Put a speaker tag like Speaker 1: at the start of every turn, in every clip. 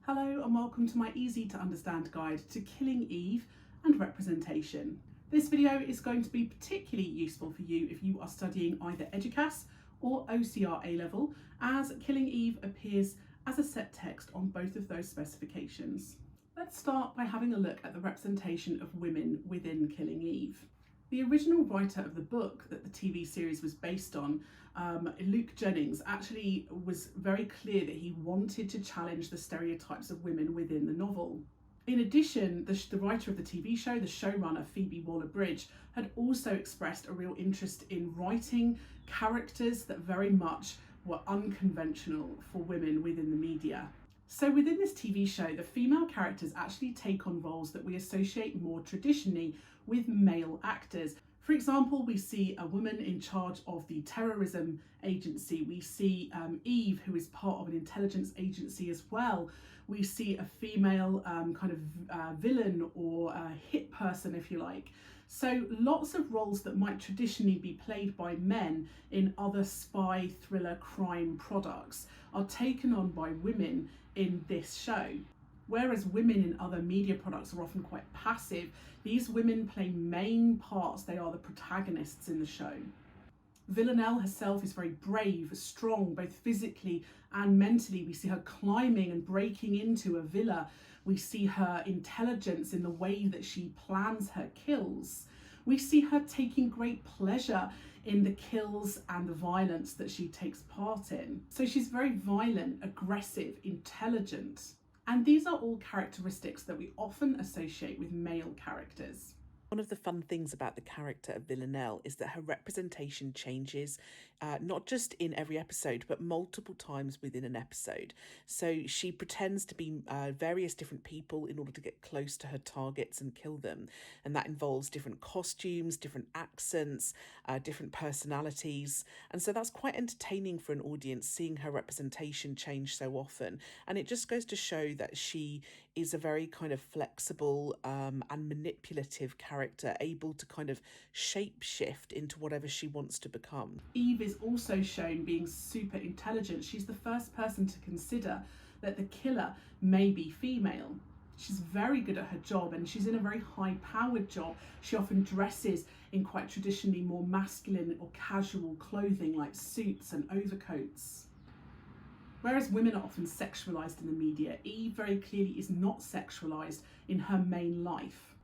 Speaker 1: Hello and welcome to my easy to understand guide to killing Eve and representation. This video is going to be particularly useful for you if you are studying either Eduqas or OCR A-level, as Killing Eve appears as a set text on both of those specifications. Let's start by having a look at the representation of women within Killing Eve. The original writer of the book that the TV series was based on, Luke Jennings, actually was very clear that he wanted to challenge the stereotypes of women within the novel. In addition, the writer of the TV show, the showrunner Phoebe Waller-Bridge, had also expressed a real interest in writing characters that very much were unconventional for women within the media. So within this TV show, the female characters actually take on roles that we associate more traditionally with male actors. For example, we see a woman in charge of the terrorism agency. We see Eve, who is part of an intelligence agency as well. We see a female villain or a hit person, if you like. So lots of roles that might traditionally be played by men in other spy, thriller, crime products are taken on by women in this show. Whereas women in other media products are often quite passive, these women play main parts. They are the protagonists in the show. Villanelle herself is very brave, strong, both physically and mentally. We see her climbing and breaking into a villa. We see her intelligence in the way that she plans her kills. We see her taking great pleasure in the kills and the violence that she takes part in. So she's very violent, aggressive, intelligent. And these are all characteristics that we often associate with male characters.
Speaker 2: One of the fun things about the character of Villanelle is that her representation changes, not just in every episode, but multiple times within an episode. So she pretends to be various different people in order to get close to her targets and kill them. And that involves different costumes, different accents, different personalities. And so that's quite entertaining for an audience, seeing her representation change so often. And it just goes to show that she is a very kind of flexible and manipulative character, able to kind of shape shift into whatever she wants to become.
Speaker 1: Eve is also shown being super intelligent. She's the first person to consider that the killer may be female. She's very good at her job, and she's in a very high-powered job. She often dresses in quite traditionally more masculine or casual clothing like suits and overcoats. Whereas women are often sexualised in the media, Eve very clearly is not sexualised in her main life.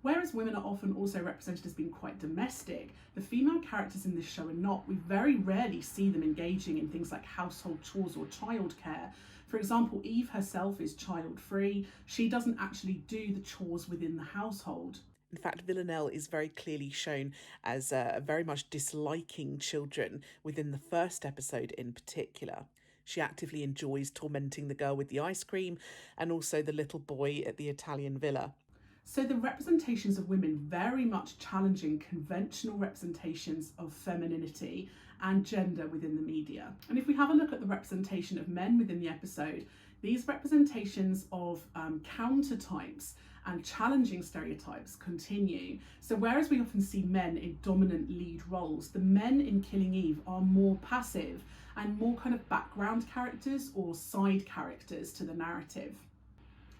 Speaker 1: Whereas women are often also represented as being quite domestic, the female characters in this show are not. We very rarely see them engaging in things like household chores or childcare. For example, Eve herself is child-free. She doesn't actually do the chores within the household.
Speaker 2: In fact, Villanelle is very clearly shown as very much disliking children within the first episode in particular. She actively enjoys tormenting the girl with the ice cream and also the little boy at the Italian villa.
Speaker 1: So the representations of women very much challenging conventional representations of femininity and gender within the media. And if we have a look at the representation of men within the episode, these representations of counter types and challenging stereotypes continue. So whereas we often see men in dominant lead roles, the men in Killing Eve are more passive and more kind of background characters or side characters to the narrative.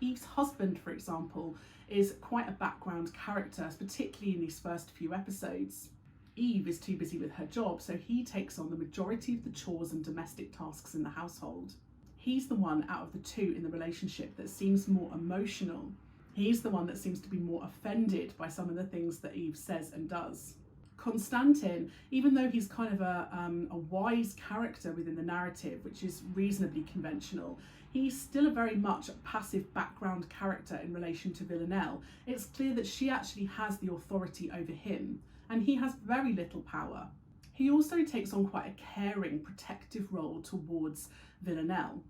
Speaker 1: Eve's husband, for example, is quite a background character, particularly in these first few episodes. Eve is too busy with her job, so he takes on the majority of the chores and domestic tasks in the household. He's the one out of the two in the relationship that seems more emotional. He's the one that seems to be more offended by some of the things that Eve says and does. Constantin, even though he's kind of a wise character within the narrative, which is reasonably conventional, he's still a very much passive background character in relation to Villanelle. It's clear that she actually has the authority over him, and he has very little power. He also takes on quite a caring, protective role towards Villanelle.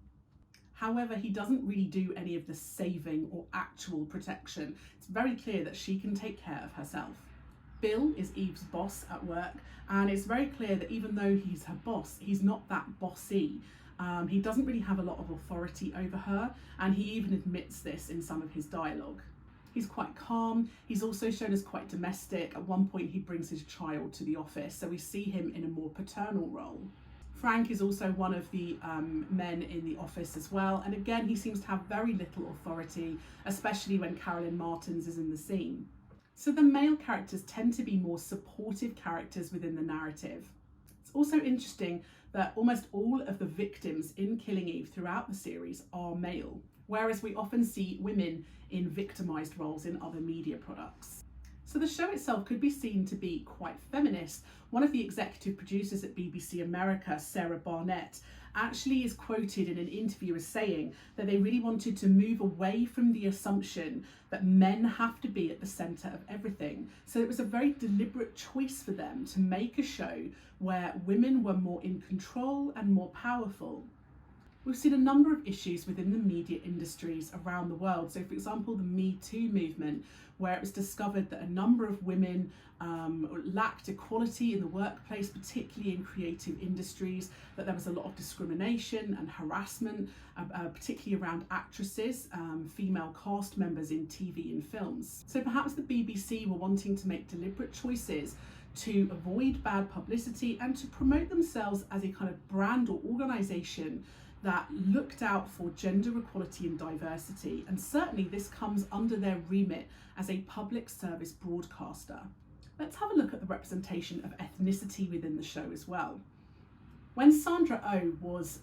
Speaker 1: However, he doesn't really do any of the saving or actual protection. It's very clear that she can take care of herself. Bill is Eve's boss at work, and it's very clear that even though he's her boss, he's not that bossy. He doesn't really have a lot of authority over her, and he even admits this in some of his dialogue. He's quite calm. He's also shown as quite domestic. At one point, he brings his child to the office, so we see him in a more paternal role. Frank is also one of the men in the office as well, and again he seems to have very little authority, especially when Carolyn Martins is in the scene. So the male characters tend to be more supportive characters within the narrative. It's also interesting that almost all of the victims in Killing Eve throughout the series are male, whereas we often see women in victimised roles in other media products. So the show itself could be seen to be quite feminist. One of the executive producers at BBC America, Sarah Barnett, actually is quoted in an interview as saying that they really wanted to move away from the assumption that men have to be at the centre of everything. So it was a very deliberate choice for them to make a show where women were more in control and more powerful. We've seen a number of issues within the media industries around the world. So for example, the Me Too movement, where it was discovered that a number of women lacked equality in the workplace, particularly in creative industries, that there was a lot of discrimination and harassment, particularly around actresses, female cast members in TV and films. So perhaps the BBC were wanting to make deliberate choices to avoid bad publicity and to promote themselves as a kind of brand or organisation that looked out for gender equality and diversity, and certainly this comes under their remit as a public service broadcaster. Let's have a look at the representation of ethnicity within the show as well. When Sandra Oh was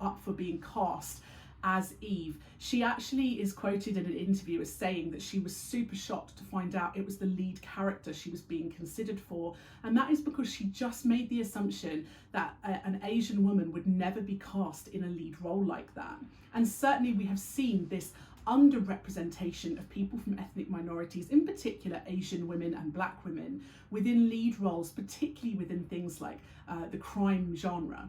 Speaker 1: up for being cast as Eve, she actually is quoted in an interview as saying that she was super shocked to find out it was the lead character she was being considered for, and that is because she just made the assumption that an Asian woman would never be cast in a lead role like that. And certainly we have seen this underrepresentation of people from ethnic minorities, in particular Asian women and Black women, within lead roles, particularly within things like the crime genre.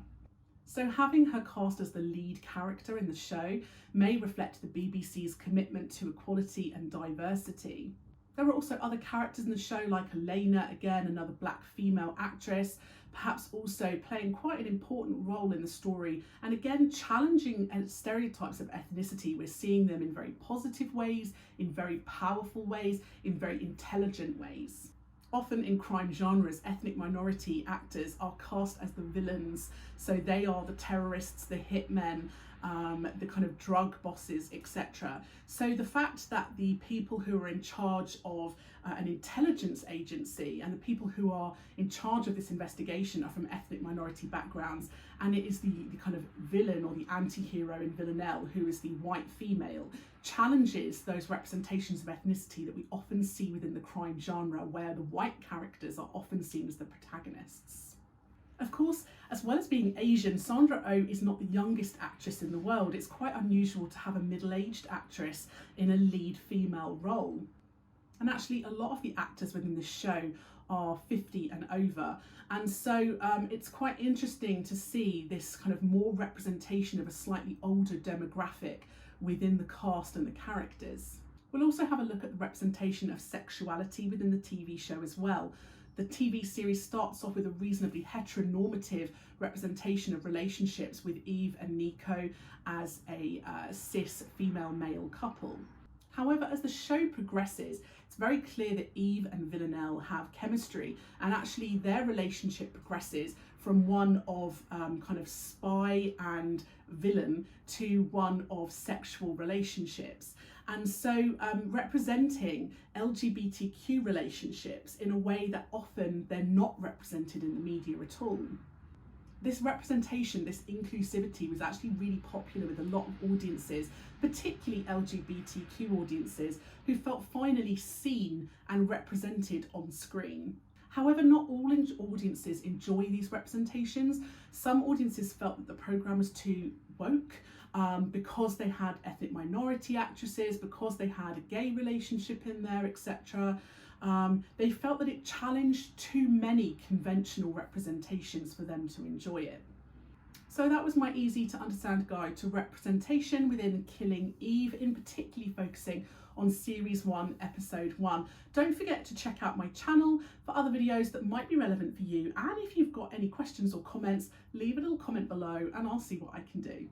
Speaker 1: So having her cast as the lead character in the show may reflect the BBC's commitment to equality and diversity. There are also other characters in the show like Elena, again another Black female actress, perhaps also playing quite an important role in the story, and again challenging stereotypes of ethnicity. We're seeing them in very positive ways, in very powerful ways, in very intelligent ways. Often in crime genres, ethnic minority actors are cast as the villains, so they are the terrorists, the hitmen, the kind of drug bosses, etc. So the fact that the people who are in charge of an intelligence agency and the people who are in charge of this investigation are from ethnic minority backgrounds, and it is the kind of villain or the anti-hero in Villanelle who is the white female, challenges those representations of ethnicity that we often see within the crime genre, where the white characters are often seen as the protagonists. Of course, as well as being Asian, Sandra Oh is not the youngest actress in the world. It's quite unusual to have a middle-aged actress in a lead female role. And actually a lot of the actors within the show are 50 and over. And so it's quite interesting to see this kind of more representation of a slightly older demographic within the cast and the characters. We'll also have a look at the representation of sexuality within the TV show as well. The TV series starts off with a reasonably heteronormative representation of relationships with Eve and Nico as a cis female-male couple. However, as the show progresses, it's very clear that Eve and Villanelle have chemistry, and actually their relationship progresses from one of kind of spy and villain to one of sexual relationships. And so representing LGBTQ relationships in a way that often they're not represented in the media at all. This representation, this inclusivity was actually really popular with a lot of audiences, particularly LGBTQ audiences, who felt finally seen and represented on screen. However, not all audiences enjoy these representations. Some audiences felt that the programme was too woke, because they had ethnic minority actresses, because they had a gay relationship in there, etc. They felt that it challenged too many conventional representations for them to enjoy it. So that was my easy to understand guide to representation within Killing Eve, in particularly focusing on Series 1, Episode 1. Don't forget to check out my channel for other videos that might be relevant for you. And if you've got any questions or comments, leave a little comment below and I'll see what I can do.